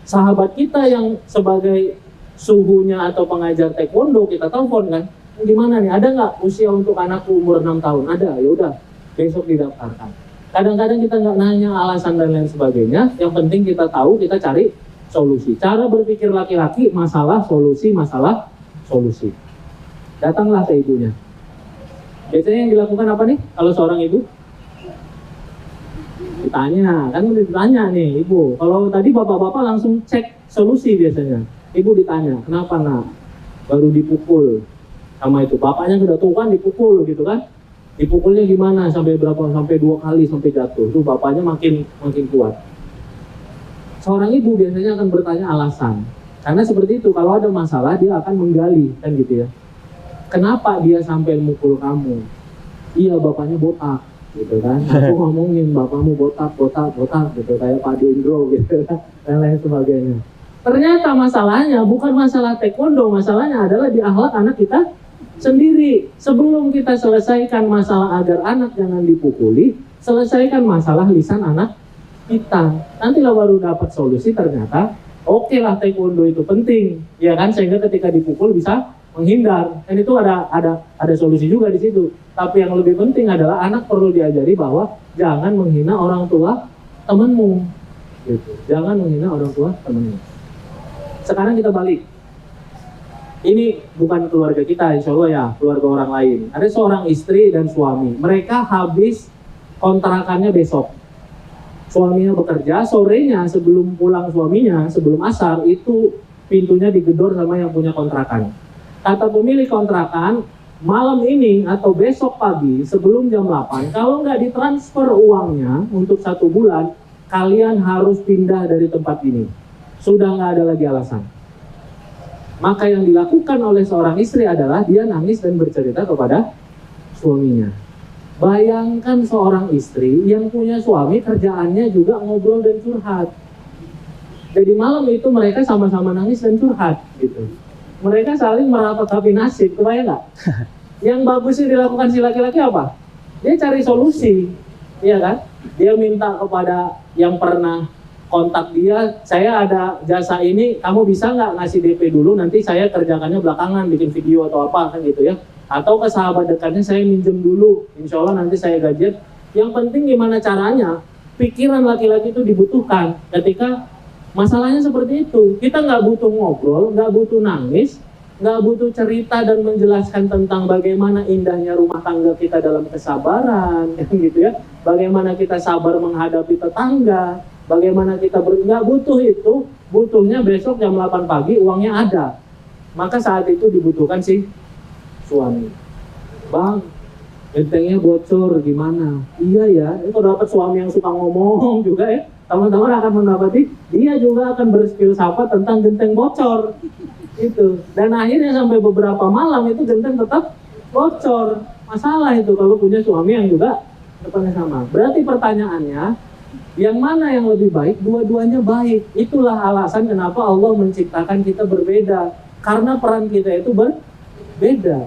sahabat kita yang sebagai suhunya atau pengajar taekwondo kita telepon kan. Gimana nih? Ada nggak usia untuk anakku umur 6 tahun? Ada, ya udah besok didaftarkan. Kadang-kadang kita nggak nanya alasan dan lain sebagainya. Yang penting kita tahu, kita cari solusi. Cara berpikir laki-laki, masalah, solusi, masalah, solusi. Datanglah ke ibunya. Biasanya yang dilakukan apa nih kalau seorang ibu? Ditanya, kan udah ditanya nih ibu. Kalau tadi bapak-bapak langsung cek solusi biasanya. Ibu ditanya, kenapa nak? Baru dipukul sama itu. Bapaknya sudah tuh kan dipukul gitu kan. Dipukulnya gimana sampai berapa? Sampai 2 kali sampai jatuh. Itu bapaknya makin kuat. Seorang ibu biasanya akan bertanya alasan. Karena seperti itu, kalau ada masalah dia akan menggali kan gitu ya. Kenapa dia sampai mukul kamu? Iya, bapaknya botak gitu kan. Aku ngomongin bapakmu botak gitu kayak Pak Dendro gitu kan, dan lain sebagainya. Ternyata masalahnya bukan masalah taekwondo, masalahnya adalah di akhlak anak kita sendiri. Sebelum kita selesaikan masalah agar anak jangan dipukuli, selesaikan masalah lisan anak kita. Nantilah baru dapat solusi. Ternyata oke lah taekwondo itu penting, ya kan, sehingga ketika dipukul bisa menghindar. Dan itu ada solusi juga di situ. Tapi yang lebih penting adalah anak perlu diajari bahwa jangan menghina orang tua temanmu. Gitu. Jangan menghina orang tua temanmu. Sekarang kita balik. Ini bukan keluarga kita, insya Allah ya, keluarga orang lain. Ada seorang istri dan suami. Mereka habis kontrakannya besok. Suaminya bekerja, sorenya sebelum pulang suaminya, sebelum asar, itu pintunya digedor sama yang punya kontrakan. Kata pemilik kontrakan, malam ini atau besok pagi sebelum jam 8, kalau nggak ditransfer uangnya untuk 1 bulan, kalian harus pindah dari tempat ini. Sudah nggak ada lagi alasan. Maka yang dilakukan oleh seorang istri adalah dia nangis dan bercerita kepada suaminya. Bayangkan seorang istri yang punya suami kerjaannya juga ngobrol dan curhat. Jadi malam itu mereka sama-sama nangis dan curhat gitu. Mereka saling meratapi nasib, kebayang nggak? Yang bagusnya dilakukan si laki-laki apa? Dia cari solusi, iya kan? Dia minta kepada yang pernah kontak dia, saya ada jasa ini, kamu bisa nggak ngasih DP dulu, nanti saya kerjakannya belakangan, bikin video atau apa kan gitu ya. Atau ke sahabat dekatnya saya minjem dulu, insya Allah nanti saya gajian. Yang penting gimana caranya, pikiran laki-laki itu dibutuhkan ketika masalahnya seperti itu. Kita nggak butuh ngobrol, nggak butuh nangis, nggak butuh cerita dan menjelaskan tentang bagaimana indahnya rumah tangga kita dalam kesabaran, gitu ya. Bagaimana kita sabar menghadapi tetangga, bagaimana kita nggak butuh itu. Butuhnya besok jam 8 pagi uangnya ada. Maka saat itu dibutuhkan si suami. Bang, gentengnya bocor gimana? Iya ya, itu dapat suami yang suka ngomong juga ya. Teman-teman akan mendapati dia juga akan berfilsafat tentang genteng bocor itu. Dan akhirnya sampai beberapa malam itu genteng tetap bocor. Masalah itu kalau punya suami yang juga depannya sama. Berarti pertanyaannya, yang mana yang lebih baik? Dua-duanya baik. Itulah alasan kenapa Allah menciptakan kita berbeda. Karena peran kita itu berbeda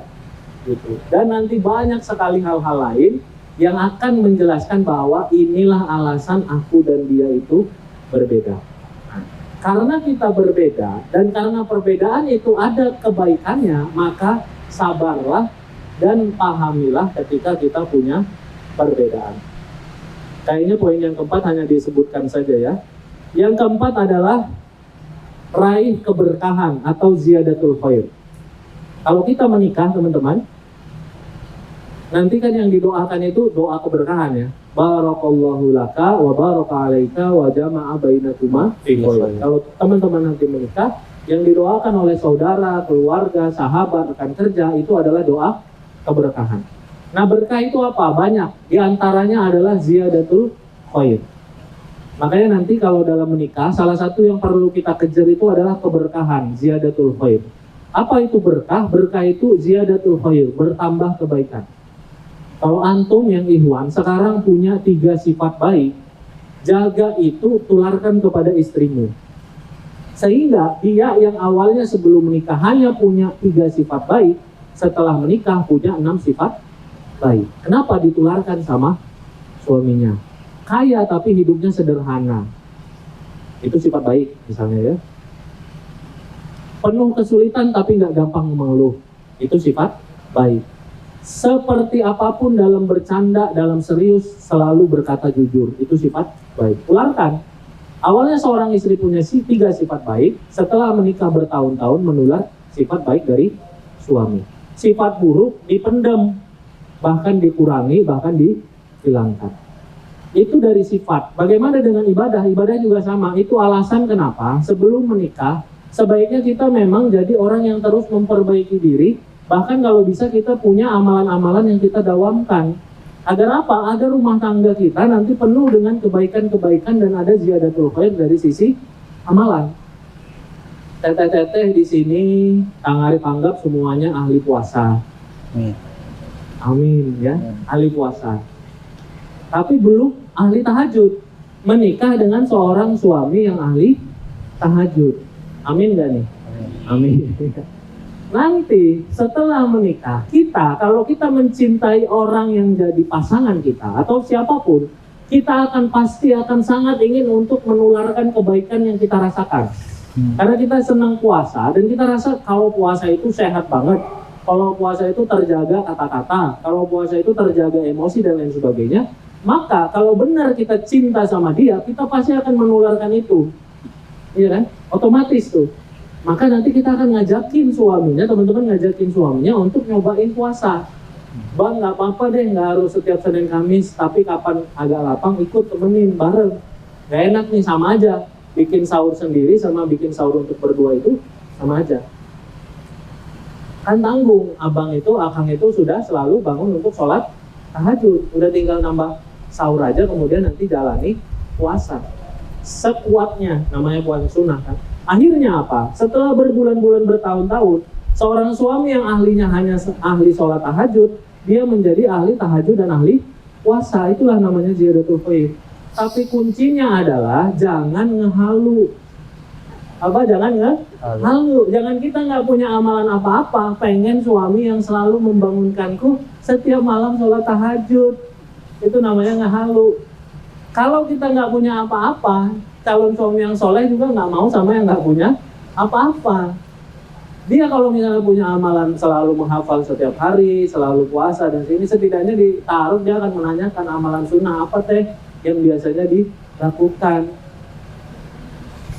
gitu. Dan nanti banyak sekali hal-hal lain yang akan menjelaskan bahwa inilah alasan aku dan dia itu berbeda. Nah, karena kita berbeda dan karena perbedaan itu ada kebaikannya, maka sabarlah dan pahamilah ketika kita punya perbedaan. Kayaknya poin yang keempat hanya disebutkan saja ya. Yang keempat adalah raih keberkahan atau ziyadatul khair. Kalau kita menikah teman-teman, nanti kan yang didoakan itu doa keberkahan ya. Barakallahu laka wa baraka alaika wa jama'a bainakuma fi khair. Kalau teman-teman nanti menikah, yang didoakan oleh saudara, keluarga, sahabat, rekan kerja itu adalah doa keberkahan. Nah, berkah itu apa? Banyak. Di antaranya adalah ziyadatul khair. Makanya nanti kalau dalam menikah, salah satu yang perlu kita kejar itu adalah keberkahan, ziyadatul khair. Apa itu berkah? Berkah itu ziyadatul khair, bertambah kebaikan. Kalau antum yang ikhwan sekarang punya 3 sifat baik, jaga itu, tularkan kepada istrimu. Sehingga dia yang awalnya sebelum menikah hanya punya 3 sifat baik, setelah menikah punya 6 sifat baik. Kenapa ditularkan sama suaminya? Kaya tapi hidupnya sederhana. Itu sifat baik misalnya ya. Penuh kesulitan tapi nggak gampang mengeluh. Itu sifat baik. seperti apapun dalam bercanda, dalam serius, selalu berkata jujur. Itu sifat baik. Tularkan. Awalnya seorang istri punya 3 sifat baik, setelah menikah bertahun-tahun menular sifat baik dari suami. Sifat buruk dipendam, bahkan dikurangi, bahkan dihilangkan. Itu dari sifat. Bagaimana dengan ibadah? Ibadah juga sama. Itu alasan kenapa sebelum menikah, sebaiknya kita memang jadi orang yang terus memperbaiki diri. Bahkan kalau bisa kita punya amalan-amalan yang kita dawamkan. Agar apa? Agar rumah tangga kita nanti penuh dengan kebaikan-kebaikan dan ada ziyadatul khair dari sisi amalan. Teteh-teteh di sini, Kang Arif anggap semuanya ahli puasa. Amin ya, ahli puasa. Tapi belum ahli tahajud. Menikah dengan seorang suami yang ahli tahajud. Amin gak nih? Amin. Nanti setelah menikah, kalau kita mencintai orang yang jadi pasangan kita atau siapapun, kita pasti akan sangat ingin untuk menularkan kebaikan yang kita rasakan. Karena kita senang puasa dan kita rasa kalau puasa itu sehat banget, kalau puasa itu terjaga kata-kata, kalau puasa itu terjaga emosi dan lain sebagainya. Maka kalau benar kita cinta sama dia, kita pasti akan menularkan itu, iya kan? Otomatis tuh. Maka nanti kita akan ngajakin suaminya, teman-teman ngajakin suaminya untuk nyobain puasa. Bang, nggak apa-apa deh, nggak harus setiap Senin Kamis, tapi kapan agak lapang ikut temenin bareng. Gak enak nih, sama aja. Bikin sahur sendiri sama bikin sahur untuk berdua itu sama aja. Kan tanggung, akang itu sudah selalu bangun untuk sholat tahajud. Udah tinggal nambah sahur aja, kemudian nanti jalani puasa. Sekuatnya, namanya puasa sunnah kan. Akhirnya apa? Setelah berbulan-bulan bertahun-tahun, seorang suami yang ahlinya hanya ahli sholat tahajud, dia menjadi ahli tahajud dan ahli puasa. Itulah namanya ziyadatul khair. Tapi kuncinya adalah jangan ngehalu. Jangan ngehalu. Jangan kita nggak punya amalan apa-apa, pengen suami yang selalu membangunkanku setiap malam sholat tahajud. Itu namanya ngehalu. Kalau kita nggak punya apa-apa, calon suami yang soleh juga nggak mau sama yang nggak punya apa-apa. Dia kalau misalnya punya amalan selalu menghafal setiap hari, selalu puasa dan ini setidaknya ditaruh, dia akan menanyakan amalan sunnah apa teh yang biasanya dilakukan.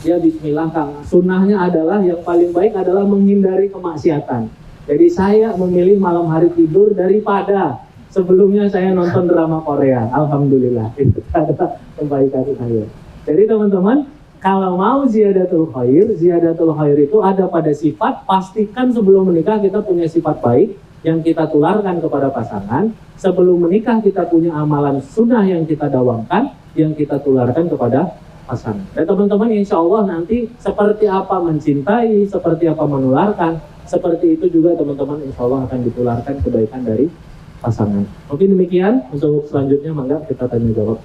Ya bismillah Kang. Sunnahnya adalah yang paling baik adalah menghindari kemaksiatan. Jadi saya memilih malam hari tidur daripada sebelumnya saya nonton drama Korea. Alhamdulillah itu adalah kebaikan saya. Jadi teman-teman, kalau mau ziyadatul khair itu ada pada sifat. Pastikan sebelum menikah kita punya sifat baik yang kita tularkan kepada pasangan. Sebelum menikah kita punya amalan sunnah yang kita dawamkan, yang kita tularkan kepada pasangan. Dan teman-teman insya Allah nanti seperti apa mencintai, seperti apa menularkan, seperti itu juga teman-teman insya Allah akan ditularkan kebaikan dari pasangan. Mungkin demikian, untuk selanjutnya mangga kita tanya jawab.